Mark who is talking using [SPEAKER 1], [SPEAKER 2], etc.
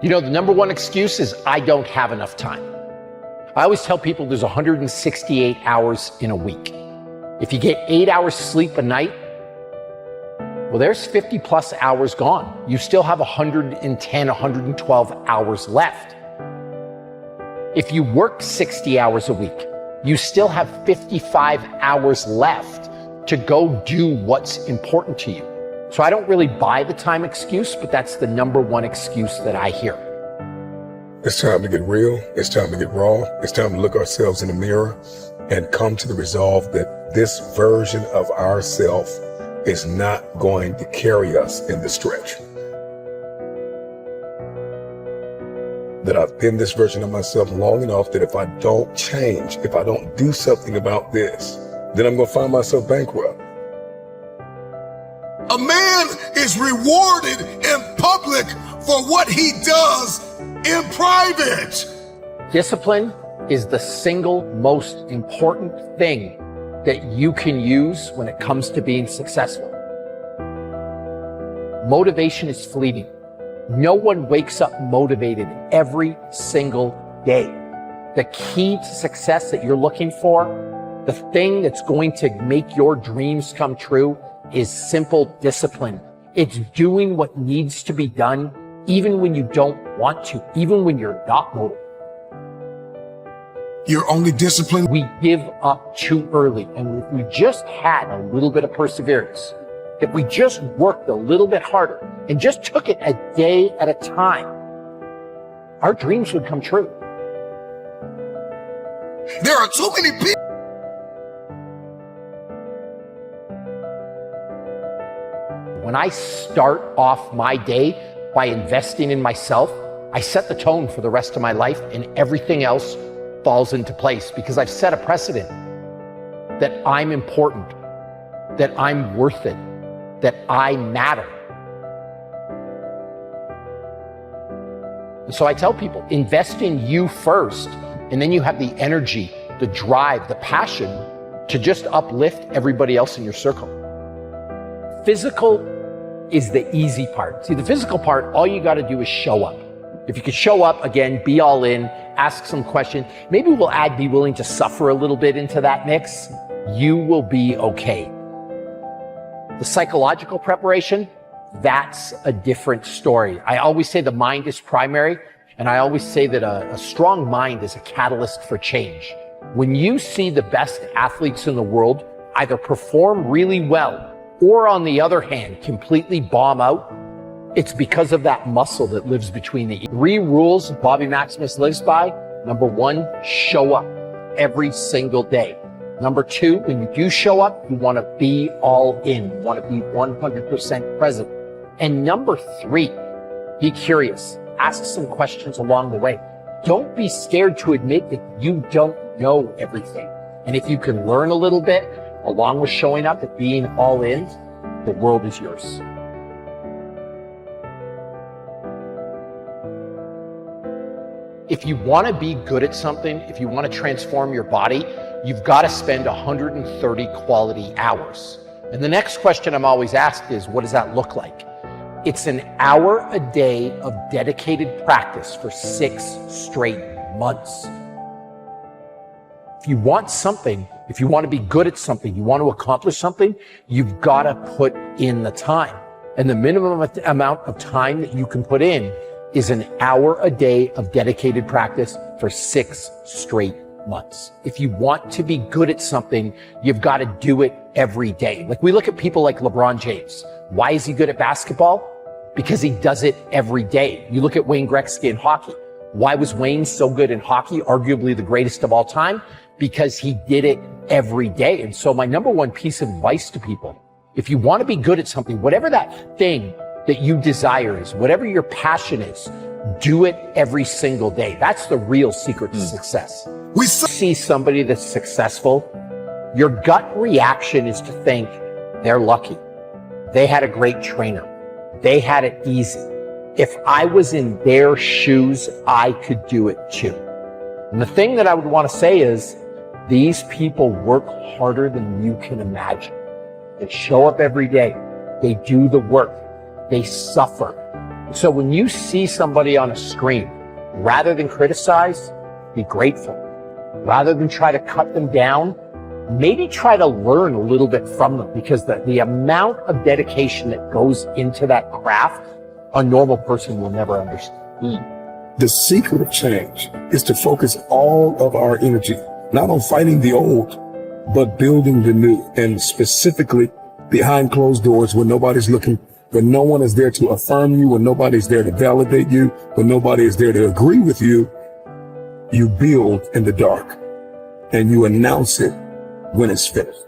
[SPEAKER 1] You know, the number one excuse is I don't have enough time. I always tell people there's 168 hours in a week. If you get 8 hours sleep a night, well, there's 50 plus hours gone. You still have 110, 112 hours left. If you work 60 hours a week, you still have 55 hours left to go do what's important to you. So I don't really buy the time excuse, but that's the number one excuse that I hear.
[SPEAKER 2] It's time to get real. It's time to get raw. It's time to look ourselves in the mirror and come to the resolve that this version of ourselves is not going to carry us in the stretch. That I've been this version of myself long enough that if I don't change, if I don't do something about this, then I'm going to find myself bankrupt.
[SPEAKER 3] A man is rewarded in public for what he does in private.
[SPEAKER 1] Discipline is the single most important thing that you can use when it comes to being successful. Motivation is fleeting. No one wakes up motivated every single day. The key to success that you're looking for, the thing that's going to make your dreams come true, is simple discipline. It's doing what needs to be done, even when you don't want to, even when you're not motivated.
[SPEAKER 3] You're only disciplined.
[SPEAKER 1] We give up too early, and if we just had a little bit of perseverance, if we just worked a little bit harder and just took it a day at a time, our dreams would come true.
[SPEAKER 3] There are too many people.
[SPEAKER 1] When I start off my day by investing in myself, I set the tone for the rest of my life, and everything else falls into place because I've set a precedent that I'm important, that I'm worth it, that I matter. And so I tell people, invest in you first, and then you have the energy, the drive, the passion to just uplift everybody else in your circle. Physical is the easy part. See, the physical part, all you got to do is show up. If you could show up, again, be all in, ask some questions. Maybe we'll add be willing to suffer a little bit into that mix. You will be okay. The psychological preparation, that's a different story. I always say the mind is primary, and I always say that a strong mind is a catalyst for change. When you see the best athletes in the world either perform really well or, on the other hand, completely bomb out, it's because of that muscle that lives between the ears. 3 rules Bobby Maximus lives by. Number 1, show up every single day. Number 2, when you do show up, you want to be all in. You want to be 100% present. And number 3, be curious. Ask some questions along the way. Don't be scared to admit that you don't know everything. And if you can learn a little bit, along with showing up and being all in, the world is yours. If you want to be good at something, if you want to transform your body, you've got to spend 130 quality hours. And the next question I'm always asked is, what does that look like? It's an hour a day of dedicated practice for 6 straight months. If you want something, if you want to be good at something, you want to accomplish something, you've got to put in the time. And the minimum amount of time that you can put in is an hour a day of dedicated practice for 6 straight months. If you want to be good at something, you've got to do it every day. Like, we look at people like LeBron James. Why is he good at basketball? Because he does it every day. You look at Wayne Gretzky in hockey. Why was Wayne so good in hockey, arguably the greatest of all time? Because he did it every day. And so my number one piece of advice to people, if you want to be good at something, whatever that thing that you desire is, whatever your passion is, do it every single day. That's the real secret to success. We see somebody that's successful, your gut reaction is to think they're lucky. They had a great trainer. They had it easy. If I was in their shoes, I could do it too. And the thing that I would want to say is, these people work harder than you can imagine. They show up every day. They do the work. They suffer. So when you see somebody on a screen, rather than criticize, be grateful. Rather than try to cut them down, maybe try to learn a little bit from them, because the amount of dedication that goes into that craft, a normal person will never understand.
[SPEAKER 2] The secret of change is to focus all of our energy, not on fighting the old, but building the new, and specifically behind closed doors when nobody's looking, when no one is there to affirm you, when nobody's there to validate you, when nobody is there to agree with you. You build in the dark and you announce it when it's finished.